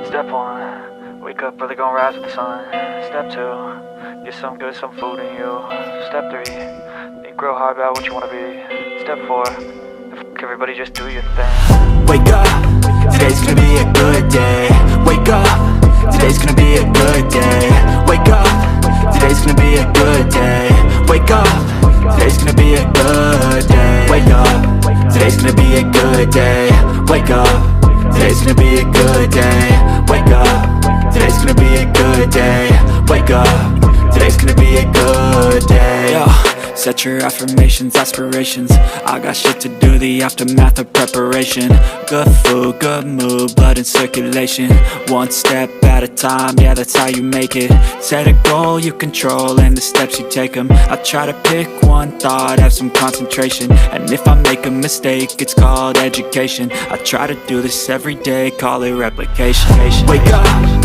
Step 1, wake up early, gonna rise with the sun. Step 2, get some good, some food in you. Step 3, think real hard about what you wanna be. Step 4, fuck everybody, just do your thing. Wake up, today's gonna be a good day. Wake up, today's gonna be a good day. Wake up, today's gonna be a good day. Wake up, today's gonna be a good day. Wake up, today's gonna be a good day. Wake up, today's gonna be a good day. Wake up, today's gonna be a good day. Wake up, today's gonna be a good day. Yo, set your affirmations, aspirations. I got shit to do, the aftermath of preparation. Good food, good mood, blood in circulation. One step at a time, yeah, that's how you make it. Set a goal you control and the steps you take them. I try to pick one thought, have some concentration. And if I make a mistake, it's called education. I try to do this every day, call it replication. Wake up,